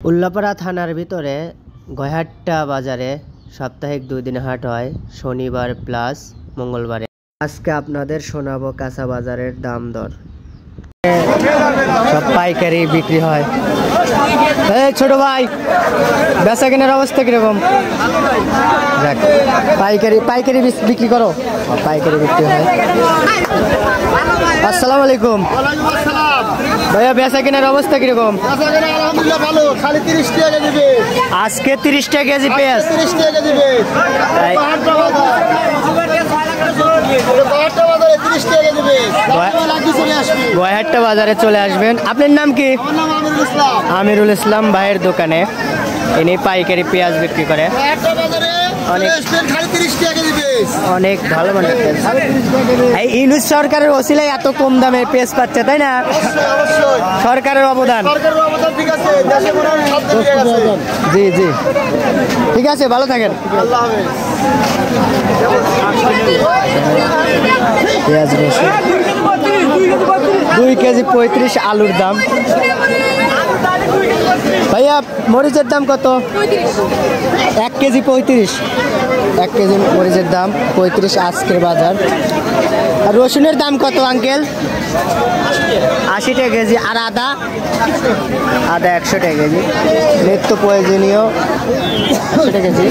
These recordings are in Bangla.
উল্লাপাড়া থানার ভিতরে গয়াহাট্টা বাজারে সাপ্তাহিক 2 দিন হাট হয়, শনিবার প্লাস মঙ্গলবারে। আজকে আপনাদের শোনাবো কাঁচা বাজারের দাম দর। সব পাইকারি বিক্রি হয়। এই ছোট ভাই, বেচা কেনার অবস্থা কিরকম? পাইকারি পাইকারি বিক্রি করো? পাইকারি বিক্রি হয়। আসসালামু আলাইকুম ভাইয়া, বেচা কেনার অবস্থা কিরকম? আজকে 30 টাকা কেজি পেঁয়াজ। গয়াহাট্টা বাজারে চলে আসবেন। আপনার নাম কি? আমিরুল ইসলাম। ভাইয়ের দোকানে ইনি পাইকারি পেঁয়াজ বিক্রি করে। অনেক ভালো মানে এই ইউনুস সরকারের ওসিলায় এত কম দামে পেঁয়াজ পাচ্ছে, তাই না? সরকারের অবদান। জি জি, ঠিক আছে, ভালো থাকেন। পেঁয়াজ 2 কেজি 35 আলুর দাম। ভাইয়া মরিচের দাম কত? 1 কেজি 35। 1 কেজি মরিচের দাম 35 আজকের বাজার। আর রসুনের দাম কত আঙ্কেল? 80 টাকা কেজি। আর আদা? আদা 100 টাকা কেজি। নিত্য প্রয়োজনীয় 100 টাকা কেজি।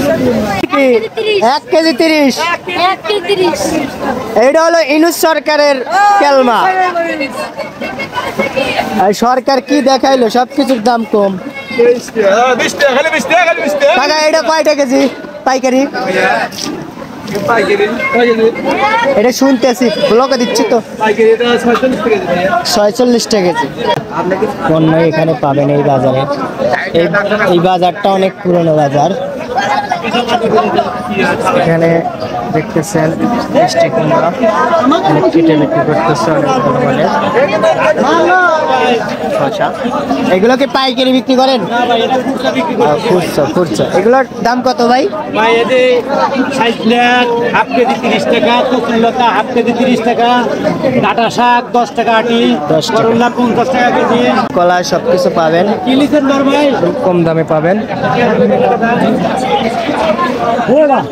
1 কেজি 30। এইটা হলো ইউনুস সরকারের কেলমা। আর সরকার কি দেখাইলো, সবকিছুর দাম কম। টাকা এটা কয়টা কেজি পাইকারি? এটা শুনতেছি, ব্লকে দিচ্ছি তো। 46 টাকা কেজি। পণ্য এখানে পাবেন এই বাজারে। এই বাজারটা অনেক পুরনো বাজার। এখানে দেখতেছেন মিষ্টি কুমড়া অনেক কেটে বিক্রি করতেছে, অনেক ভালো মানের। এগুলো কি পাইকারি বিক্রি করেন? খুচরা। এগুলোর দাম কত ভাই? হাফ কেজি 30 টাকা, কচুরলতা হাফ কেজি 30 টাকা, ডাটা শাক 10 টাকা আটি, 10 টাকা, করলা 50 টাকা কেজি। কলা সবকিছু পাবেন, কম দামে পাবেন।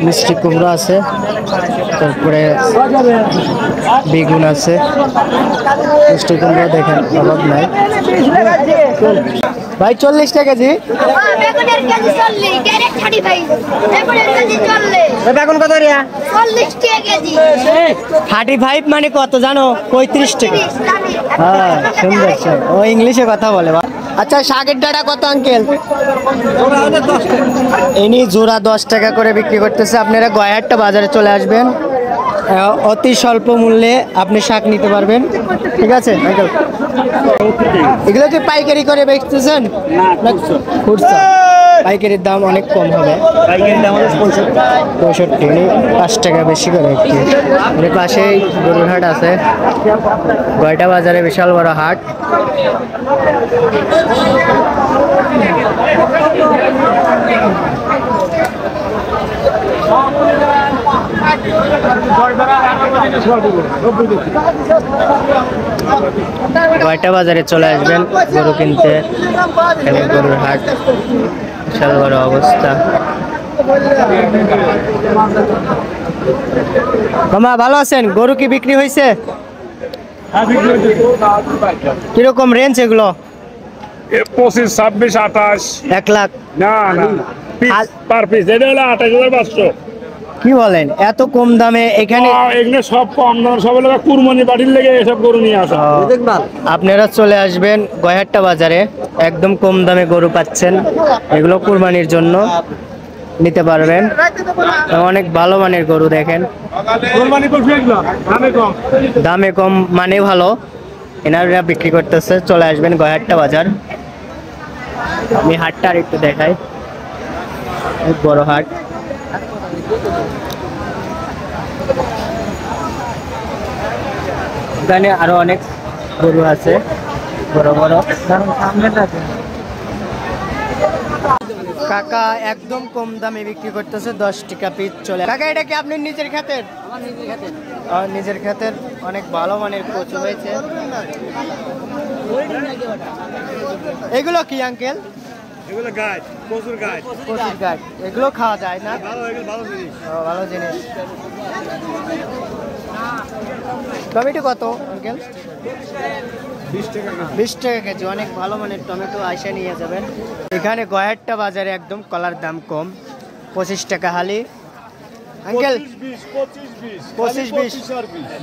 মিষ্টি কুমড়া আছে, তারপরে বেগুন আছে। মিষ্টি কুমড়া দেখেন, অভাব নাই ভাই। 40 টাকা কেজি। বেগুন কত রিয়া? 35 মানে কত জানো? 35 টাকা। হ্যাঁ, সুন্দর। ও ইংলিশে কথা বলে। আচ্ছা, শাকের ডাঁটা কত আঙ্কেল? ইনি জোড়া 10 টাকা করে বিক্রি করতেছে। আপনারা গয়াহাট্টা বাজারে চলে আসবেন, অতি স্বল্প মূল্যে আপনি শাক নিতে পারবেন। ঠিক আছে আঙ্কেল, এগুলো কি পাইকারি করে বেচতেছেন? খুচরা। পাইকারির দাম অনেক কম হবে। পাইকারির দাম হলো 65। 5 টাকা বেশি করে একটু। এর পাশেই গরুর হাট আছে। গয়াহাট্টা বাজারে বিশাল বড় হাট। গয়াহাট্টা বাজারে চলে আসবেন গরু কিনতে। এখানে গরুর হাট, বিশাল বড় অবস্থা। মামা ভালো আছেন? গরু কি বিক্রি হয়েছে? কিরকম রেঞ্জ এগুলো? 25, 26, 28। 1 লাখ? না পার পিস। এটা হলো 28,500। কি বলেন, এত কম দামে? এখানে এগুলো সব কম দাম, সব লোক কুরবানি বাড়ির লেগে এসব গরু নিয়ে আসা। আপনারা চলে আসবেন গয়াহাট্টা বাজারে, একদম কম দামে গরু পাচ্ছেন। এগুলো কুরবানির জন্য নিতে পারবেন। অনেক ভালো মানের গরু দেখেন, দামে কম মানে ভালো। এনারা বিক্রি করতেছে। চলে আসবেন গয়াহাট্টা বাজার। আমি হাটটা আর একটু দেখাই, অনেক বড় হাট। এখানে আরো অনেক গরু আছে, বড় বড়। কাকা একদম কম দামে বিক্রি করতেছে, 10 টাকা পিস চলে। কাকা এটা কি আপনার নিজের ক্ষেতের? নিজের ক্ষেতের। অনেক ভালো মানের কচু হয়েছে। এগুলো কি আঙ্কেল? এগুলো গাছ, প্রচুর গাছ। কচুর গাছ, এগুলো খাওয়া যায় না? ভালো, এগুলো ভালো জিনিস। ও, ভালো জিনিস। টমেটো কত আঙ্কেল? 20 টাকা কেজি। 20 টাকা কেজি। অনেক ভালো মানের টমেটো আইসা নিয়ে যাবেন। এখানে গয়ারটা বাজারে একদম কলার দাম কম, 25 টাকা হালি। আঙ্কেল 25 20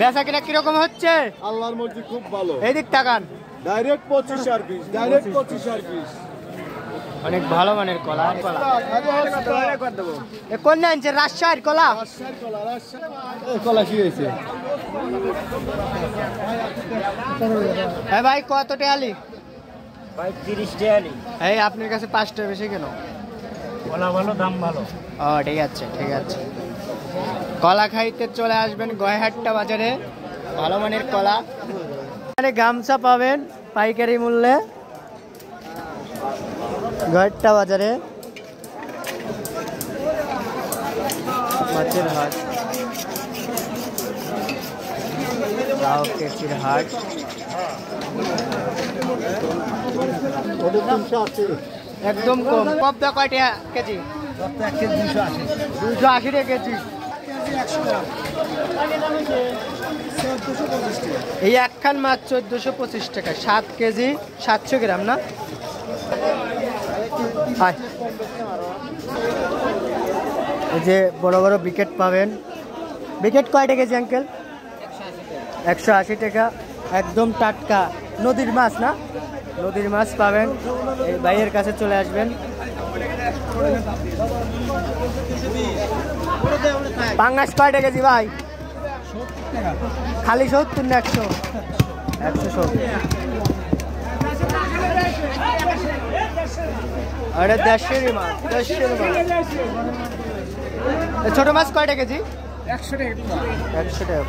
বেচা কিনা কিরকম হচ্ছে? আল্লাহর মর্জি খুব ভালো। এইদিক তাকান, ডাইরেক্ট 25 আর 20, ডাইরেক্ট 25 আর 20। অনেক ভালো মানের কলা। এ কোন আনছে? রাজশাহীর কলা। কলা কি হয়েছে? হ্যাঁ ভাই, কত টাকা? ভাই 30 টাকা নি। এই আপনার কাছে 5 টাকা বেশি কেন? কলা ভালো, দাম ভালো। ও ঠিক আছে, ঠিক আছে। কলা খাইতে চলে আসবেন গয়ারহাট্টা বাজারে, ভালো মানের কলা। এখানে গামছা পাবেন পাইকারি মূল্যে গয়ারহাট্টা বাজারে। মাছের হাট, কেচির হাট। একদম কম। পদ্মা কয় টাকা কেজি? 280 টাকা কেজি। এই একখান মাছ 1425 টাকা, 7 কেজি 700 গ্রাম না? এই যে বড় বড় বিকেট পাবেন। বিকেট কয় টাকা কেজি আঙ্কেল? 180 টাকা। একদম টাটকা নদীর মাছ না? নদীর মাছ পাবেন। এই ভাইয়ের কাছে চলে আসবেন। পাঙ্গাস কয় টাকা কেজি ভাই? খালি 70 না 100? 170। আরে 150 মাছ, 150 মাছ। ছোট মাছ কয় টাকা কেজি? 100 টাকা। 100 টাকা।